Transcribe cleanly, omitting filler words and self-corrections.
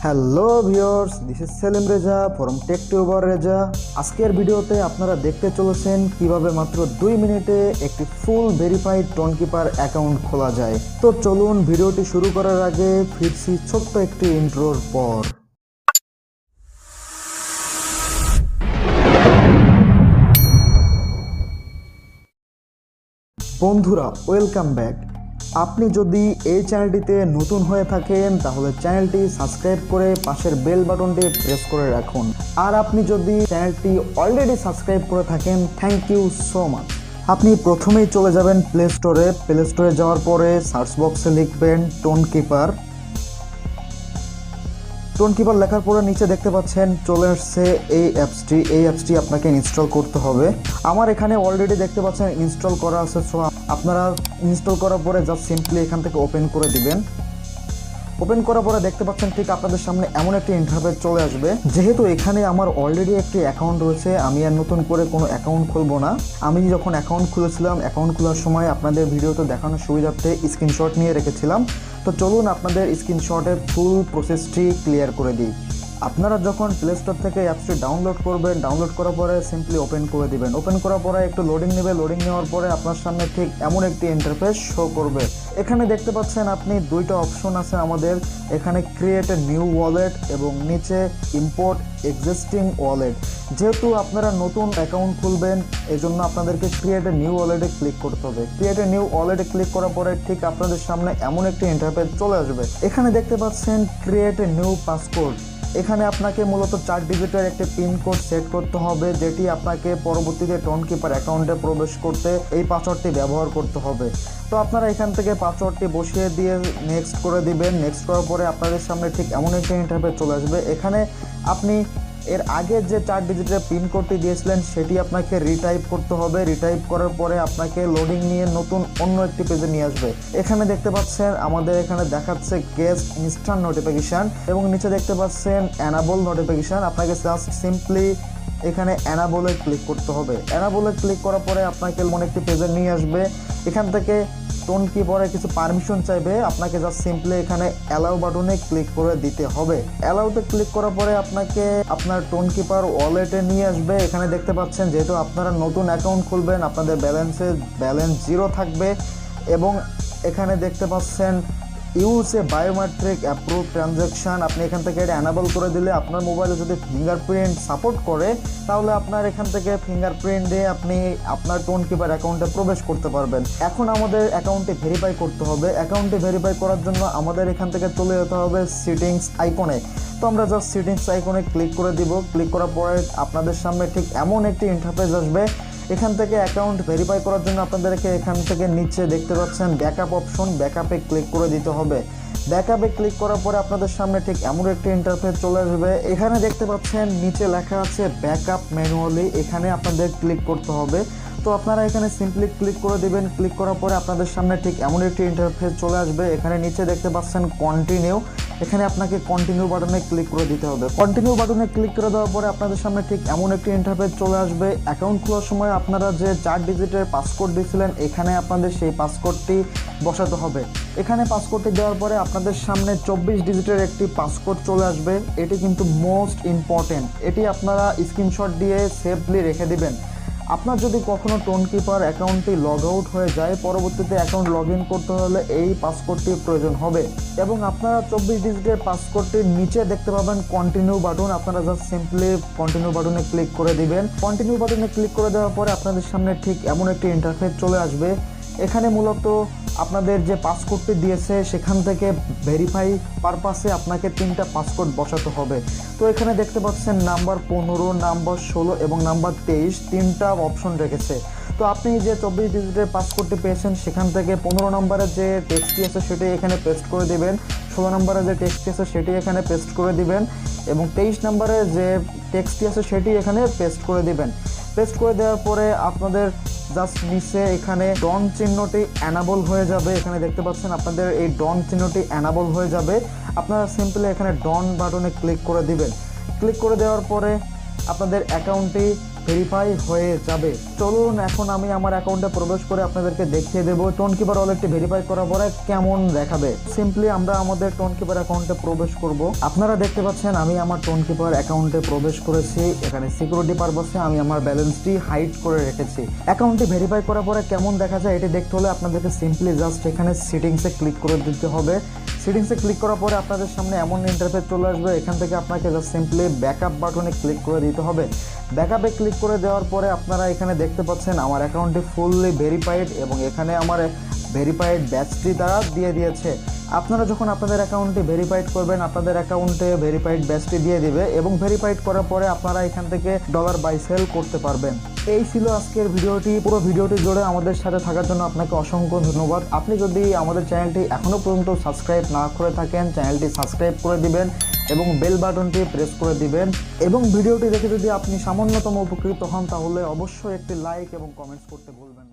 Hello viewers, this is Selim Reza from tech tuber Reza. আজকের ভিডিওতে আপনারা দেখতে চলেছেন কিভাবে মাত্র 2 মিনিটে একটি ফুল ভেরিফাইড টোনকিপার অ্যাকাউন্ট খোলা যায়। তো চলুন ভিডিওটি শুরু করার আগে ফিরছি ছোট্ট একটি ইন্ট্রোর পর। বন্ধুরা, ওয়েলকাম ব্যাক। আপনি যদি এই চ্যানেলটিতে নতুন হয়ে থাকেন তাহলে চ্যানেলটি সাবস্ক্রাইব করে পাশের বেল বাটনটি প্রেস করে রাখুন। আর আপনি যদি চ্যানেলটি অলরেডি সাবস্ক্রাইব করে থাকেন, থ্যাংক ইউ সো মাচ। আপনি প্রথমেই চলে যাবেন প্লে স্টোরে যাওয়ার পরে সার্চ বক্সে লিখবেন টোনকিপার লেখার পরে নিচে দেখতে পাচ্ছেন চলে আসছে এই অ্যাপসটি আপনাকে ইনস্টল করতে হবে। আমার এখানে অলরেডি দেখতে পাচ্ছেন ইনস্টল করা আছে, সো আপনারা ইনস্টল করার পরে জাস্ট সিম্পলি এখান থেকে ওপেন করে দিবেন। ওপেন করার পরে দেখতে পাচ্ছেন ঠিক আপনাদের সামনে এমন একটি ইন্টারফেস চলে আসবে। যেহেতু এখানে আমার অলরেডি একটি অ্যাকাউন্ট রয়েছে, আমি আর নতুন করে কোনো অ্যাকাউন্ট খুলবো না। আমি যখন অ্যাকাউন্ট খুলেছিলাম, অ্যাকাউন্ট খোলার সময় আপনাদের ভিডিওতে দেখানোর সুবিধার্থে স্ক্রিনশট নিয়ে রেখেছিলাম। তো চলুন আপনাদের স্ক্রিনশটের ফুল প্রসেসটি ক্লিয়ার করে দিই। আপনারা যখন প্লে স্টোর থেকে অ্যাপসটি ডাউনলোড করবেন, ডাউনলোড করার পরে সিম্পলি ওপেন করে দিবেন। ওপেন করার পরে একটু লোডিং নেবে, লোডিং নেওয়ার পরে আপনার সামনে ঠিক এমন একটি ইন্টারফেস শো করবে। এখানে দেখতে পাচ্ছেন আপনি দুইটা অপশন আছে আমাদের এখানে, ক্রিয়েট এ নিউ ওয়ালেট এবং নিচে ইম্পোর্ট এক্সিস্টিং ওয়ালেট। যেহেতু আপনারা নতুন অ্যাকাউন্ট খুলবেন, এজন্য আপনাদেরকে ক্রিয়েট এ নিউ ওয়ালেটে ক্লিক করতে হবে। ক্রিয়েট এ নিউ ওয়ালেটে ক্লিক করার পরে ঠিক আপনাদের সামনে এমন একটি ইন্টারফেস চলে আসবে। এখানে দেখতে পাচ্ছেন ক্রিয়েট এ নিউ পাসওয়ার্ড। এখানে আপনাকে মূলত 4 ডিজিটের একটি পিন কোড সেট করতে হবে, যেটি আপনাকে পরবর্তীতে টোনকিপার অ্যাকাউন্টে প্রবেশ করতে এই পাসওয়ার্ডটি ব্যবহার করতে হবে। তো আপনারা এখান থেকে পাসওয়ার্ডটি বসিয়ে দিয়ে নেক্সট করে দিবেন। নেক্সট করার পরে আপনাদের সামনে ঠিক এমন একটি ইন্টারফেস চলে আসবে। এখানে আপনি এর আগে যে 4 ডিজিটের পিন কোডটি দিয়েছিলেন সেটি আপনাকে রিটাইপ করতে হবে। রিটাইপ করার পরে আপনাকে লোডিং নিয়ে নতুন অন্য একটি পেজে নিয়ে আসবে। এখানে দেখতে পাচ্ছেন আমাদের এখানে দেখাচ্ছে গেস্ট ইনস্ট্যান্ট নোটিফিকেশান এবং নিচে দেখতে পাচ্ছেন অ্যানাবল নোটিফিকেশান। আপনাকে জাস্ট সিম্পলি এখানে অ্যানাবলে ক্লিক করতে হবে। অ্যানাবলে ক্লিক করার পরে আপনাকে এমন একটি পেজে নিয়ে আসবে। এখান থেকে টোনকিপারে কিছু পারমিশন চাইবে, আপনাকে জাস্ট সিম্পলি এখানে অ্যালাউ বাটনে ক্লিক করে দিতে হবে। অ্যালাউতে ক্লিক করার পরে আপনাকে আপনার টোনকিপার ওয়ালেটে নিয়ে আসবে। এখানে দেখতে পাচ্ছেন যেহেতু আপনারা নতুন অ্যাকাউন্ট খুলবেন, আপনাদের ব্যালেন্স 0 থাকবে এবং এখানে দেখতে পাচ্ছেন use a biometric approve transaction. আপনি এখান থেকে এটা অ্যানাবল করে দিলে আপনার মোবাইলে যদি ফিঙ্গারপ্রিন্ট সাপোর্ট করে তাহলে আপনার এখান থেকে ফিঙ্গারপ্রিন্ট দিয়ে আপনি আপনার টোনকিপার অ্যাকাউন্টে প্রবেশ করতে পারবেন। এখন আমাদের অ্যাকাউন্টটি ভেরিফাই করতে হবে। অ্যাকাউন্টটি ভেরিফাই করার জন্য আমাদের এখান থেকে চলে যেতে হবে সেটিংস আইকনে। তো আমরা জাস্ট সেটিংস আইকনে ক্লিক করে দিব। ক্লিক করার পরে আপনাদের সামনে ঠিক এমন একটি ইন্টারফেস আসবে। এখান থেকে অ্যাকাউন্ট ভেরিফাই করার জন্য আপনাদেরকে এখান থেকে নিচে দেখতে পাচ্ছেন ব্যাকআপ অপশন, ব্যাকআপে ক্লিক করে দিতে হবে। ব্যাকআপে ক্লিক করার পরে আপনাদের সামনে ঠিক এমন একটি ইন্টারফেস চলে আসবে। এখানে দেখতে পাচ্ছেন নিচে লেখা আছে ব্যাকআপ ম্যানুয়ালি, এখানে আপনাদের ক্লিক করতে হবে। তো আপনারা এখানে সিম্পলি ক্লিক করে দেবেন। ক্লিক করার পরে আপনাদের সামনে ঠিক এমন একটি ইন্টারফেস চলে আসবে। এখানে নিচে দেখতে পাচ্ছেন কন্টিনিউ, এখানে আপনাকে কন্টিনিউ বাটনে ক্লিক করে দিতে হবে। কন্টিনিউ বাটনে ক্লিক করে দেওয়ার পরে আপনাদের সামনে ঠিক এমন একটি ইন্টারফেস চলে আসবে। অ্যাকাউন্ট খোলার সময় আপনারা যে 4 ডিজিটের পাসকোড দিয়েছিলেন, এখানে আপনাদের সেই পাসকোডটি বসাতে হবে। এখানে পাসকোডটি দেওয়ার পরে আপনাদের সামনে 24 ডিজিটের একটি পাসকোড চলে আসবে। এটি কিন্তু মোস্ট ইম্পর্টেন্ট, এটি আপনারা স্ক্রিনশট দিয়ে সেফলি রেখে দিবেন। আপনার যদি কখনো টোনকিপার অ্যাকাউন্টটি লগ আউট হয়ে যায়, পরবর্তীতে অ্যাকাউন্ট লগ ইন করতে হলে এই পাসকোডটির প্রয়োজন হবে এবং আপনারা 24 ডিজিটের পাসকোডটির নিচে দেখতে পাবেন কন্টিনিউ বাটন। আপনারা জাস্ট সিম্পলি কন্টিনিউ বাটনে ক্লিক করে দিবেন। কন্টিনিউ বাটনে ক্লিক করে দেওয়ার পরে আপনাদের সামনে ঠিক এমন একটি ইন্টারফেস চলে আসবে। এখানে মূলত আপনাদের যে পাসকোডটি দিয়েছে সেখান থেকে ভেরিফাই পারপাসে আপনাকে 3টা পাসকোড বসাতে হবে। তো এখানে দেখতে পাচ্ছেন নাম্বার 15, নাম্বার 16 এবং নাম্বার 23 3টা অপশন রেখেছে। তো আপনি যে 24 ডিজিটের পাসকোডটি পেয়েছেন সেখান থেকে 15 নম্বরের যে টেক্সটটি আছে সেটি এখানে পেস্ট করে দিবেন, 16 নম্বরের যে টেক্সটটি আছে সেটি এখানে পেস্ট করে দিবেন এবং 23 নম্বরের যে টেক্সটটি আছে সেটি এখানে পেস্ট করে দিবেন। পেস্ট করে দেওয়ার পরে আপনাদের জাস্ট নিচে এখানে ডন চিহ্নটি অ্যানাবল হয়ে যাবে। এখানে দেখতে পাচ্ছেন আপনাদের এই ডন চিহ্নটি অ্যানাবল হয়ে যাবে। আপনারা সিম্পলি এখানে ডন বাটনে ক্লিক করে দিবেন। ক্লিক করে দেওয়ার পরে আপনাদের অ্যাকাউন্টটি ভেরিফাই হয়ে যাবে। চলুন এখন আমি আমার অ্যাকাউন্টে প্রবেশ করে আপনাদেরকে দেখিয়ে দেবো টোনকিপার ওয়ালেটটি ভেরিফাই করার পরে কেমন দেখাবে। সিম্পলি আমরা আমাদের টোনকিপার অ্যাকাউন্টে প্রবেশ করব। আপনারা দেখতে পাচ্ছেন আমি আমার টোনকিপার অ্যাকাউন্টে প্রবেশ করেছি। এখানে সিকিউরিটি পারপাসে আমি আমার ব্যালেন্সটি হাইড করে রেখেছি। অ্যাকাউন্টটি ভেরিফাই করার পরে কেমন দেখা যায় এটি দেখতে হলে আপনাদেরকে সিম্পলি জাস্ট এখানে সেটিংসে ক্লিক করে দিতে হবে। সেটিংসে ক্লিক করার পরে আপনাদের সামনে এমন ইন্টারফেস চলে আসবে। এখান থেকে আপনাকে জাস্ট সিম্পলি ব্যাকআপ বাটনে ক্লিক করে দিতে হবে। ব্যাকআপে ক্লিক করে দেওয়ার পরে আপনারা এখানে দেখতে পাচ্ছেন আমার অ্যাকাউন্টটি ফুললি ভেরিফাইড এবং এখানে আমার ভেরিফাইড ব্যাচটি তারা দিয়ে দিয়েছে। আপনারা যখন আপনাদের অ্যাকাউন্টটি ভেরিফাইড করবেন আপনাদের অ্যাকাউন্টে ভেরিফাইড ব্যাচটি দিয়ে দিবে এবং ভেরিফাইড করার পরে আপনারা এখান থেকে ডলার বাই সেল করতে পারবেন। এই ছিল আজকের ভিডিওটি। পুরো ভিডিওটি জুড়ে আমাদের সাথে থাকার জন্য আপনাকে অসংখ্য ধন্যবাদ। আপনি যদি আমাদের চ্যানেলটি এখনও পর্যন্ত সাবস্ক্রাইব না করে থাকেন চ্যানেলটি সাবস্ক্রাইব করে দিবেন এবং বেল বাটনটি প্রেস করে দিবেন এবং ভিডিওটি দেখে যদি আপনি সামান্যতম উপকৃত হন তাহলে অবশ্যই একটি লাইক এবং কমেন্টস করতে ভুলবেন না।